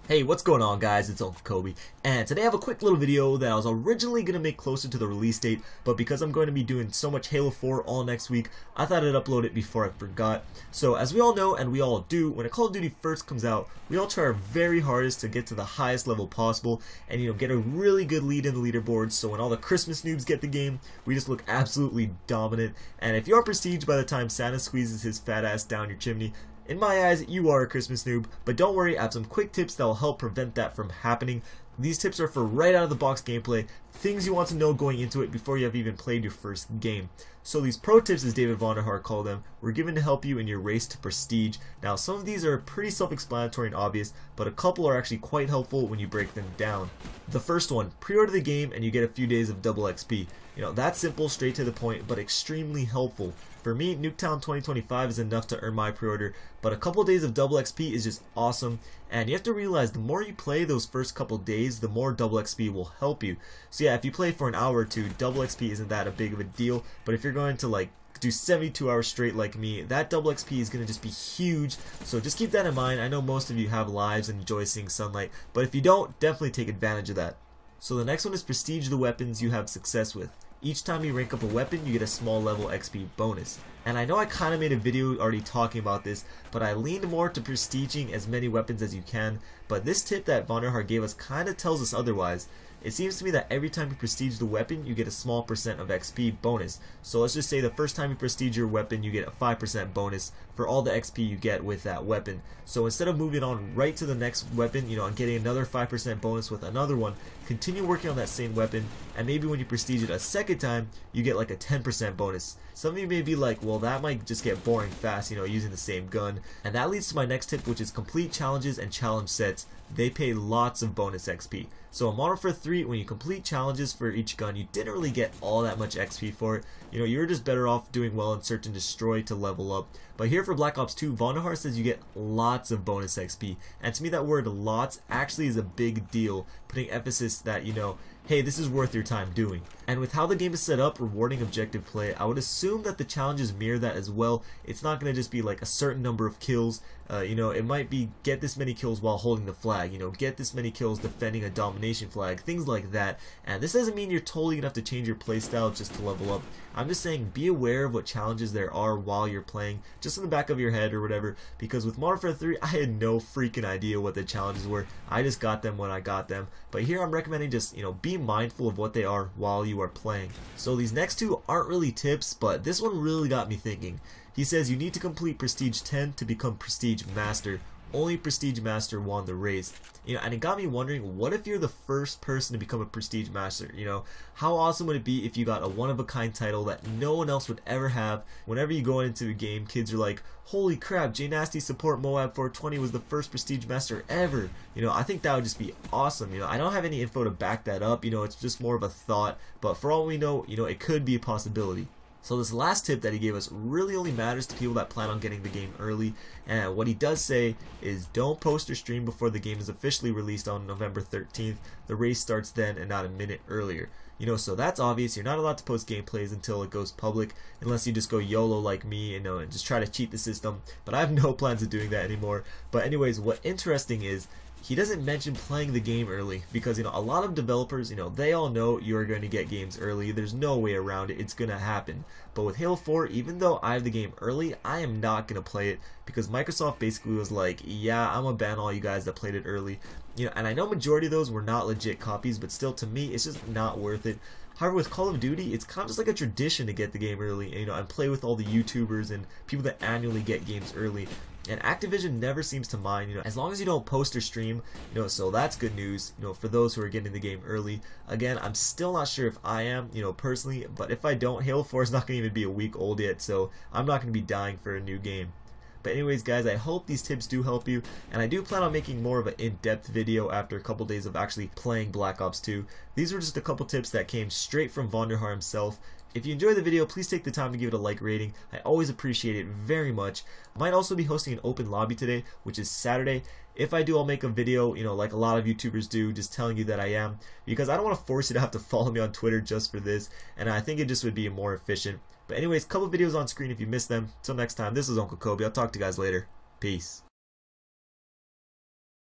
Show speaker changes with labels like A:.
A: Hey, what's going on guys, it's Uncle Kobe, and today I have a quick little video that I was originally going to make closer to the release date, but because I'm going to be doing so much Halo 4 all next week, I thought I'd upload it before I forgot. So as we all know, and we all do, when a Call of Duty first comes out, we all try our very hardest to get to the highest level possible, and get a really good lead in the leaderboards, so when all the Christmas noobs get the game, we just look absolutely dominant, and if you're prestige by the time Santa squeezes his fat ass down your chimney, in my eyes, you are a Christmas noob, but don't worry, I have some quick tips that will help prevent that from happening. These tips are for right out of the box gameplay, things you want to know going into it before you have even played your first game. So these pro tips, as David Vonderhaar called them, were given to help you in your race to prestige. Now some of these are pretty self-explanatory and obvious, but a couple are actually quite helpful when you break them down. The first one, pre-order the game and you get a few days of double XP. That's simple, straight to the point, but extremely helpful. For me, Nuketown 2025 is enough to earn my pre-order, but a couple days of double XP is just awesome, and you have to realize the more you play those first couple days, the more double XP will help you. So yeah, if you play for an hour or two, double XP isn't that a big of a deal, but if you're going to do 72 hours straight like me, that double XP is going to just be huge, so just keep that in mind. I know most of you have lives and enjoy seeing sunlight, but if you don't, definitely take advantage of that. So the next one is prestige the weapons you have success with. Each time you rank up a weapon, you get a small level XP bonus. And I know I kind of made a video already talking about this, but I leaned more to prestiging as many weapons as you can, but this tip that Vonderhaar gave us kind of tells us otherwise. It seems to me that every time you prestige the weapon, you get a small percent of XP bonus. So let's just say the first time you prestige your weapon, you get a 5% bonus for all the XP you get with that weapon. So instead of moving on right to the next weapon, and getting another 5% bonus with another one, continue working on that same weapon, and maybe when you prestige it a second time, you get like a 10% bonus. Some of you may be like, well, that might just get boring fast, using the same gun. And that leads to my next tip, which is complete challenges and challenge sets. They pay lots of bonus XP. So in Modern Warfare 3, when you complete challenges for each gun, you didn't really get all that much XP for it. You were just better off doing well in Search and Destroy to level up. But here for Black Ops 2, Vonderhaar says you get lots of bonus XP. And to me that word lots actually is a big deal, putting emphasis that, hey, this is worth your time doing. And with how the game is set up, rewarding objective play, I would assume that the challenges mirror that as well. It's not going to just be like a certain number of kills. It might be get this many kills while holding the flag, get this many kills defending a domination flag, things like that. And this doesn't mean you're totally going to have to change your playstyle just to level up. I'm just saying be aware of what challenges there are while you're playing, just in the back of your head or whatever, because with Modern Warfare 3, I had no freaking idea what the challenges were. I just got them when I got them. But here I'm recommending just, be mindful of what they are while you are playing. So these next two aren't really tips, but this one really got me thinking. He says you need to complete Prestige 10 to become Prestige Master. Only Prestige Master won the race. And it got me wondering, what if you're the first person to become a Prestige Master? How awesome would it be if you got a one-of-a-kind title that no one else would ever have? Whenever you go into a game, kids are like, holy crap, J Nasty support Moab 420 was the first Prestige Master ever. I think that would just be awesome. I don't have any info to back that up. It's just more of a thought. But for all we know, it could be a possibility. So this last tip that he gave us really only matters to people that plan on getting the game early, and what he does say is don't post or stream before the game is officially released on November 13th. The race starts then and not a minute earlier. So that's obvious. You're not allowed to post gameplays until it goes public, unless you just go YOLO like me, and just try to cheat the system. But I have no plans of doing that anymore. But anyways, what interesting is, he doesn't mention playing the game early because, a lot of developers, they all know you're going to get games early. There's no way around it. It's going to happen. But with Halo 4, even though I have the game early, I am not going to play it because Microsoft basically was like, yeah, I'm going to ban all you guys that played it early. And I know majority of those were not legit copies, but still to me, it's just not worth it. However, with Call of Duty, it's kind of just like a tradition to get the game early, and play with all the YouTubers and people that annually get games early. And Activision never seems to mind, as long as you don't post or stream, so that's good news, for those who are getting the game early. Again, I'm still not sure if I am, personally, but if I don't, Halo 4 is not going to even be a week old yet, so I'm not going to be dying for a new game. But anyways guys, I hope these tips do help you, and I do plan on making more of an in-depth video after a couple days of actually playing Black Ops 2. These were just a couple tips that came straight from Vonderhaar himself. If you enjoyed the video, please take the time to give it a like rating. I always appreciate it very much. I might also be hosting an open lobby today, which is Saturday. If I do, I'll make a video, like a lot of YouTubers do, just telling you that I am, because I don't want to force you to have to follow me on Twitter just for this, and I think it just would be more efficient. But anyways, couple videos on screen if you missed them. Till next time, this is Uncle Kobe. I'll talk to you guys later. Peace.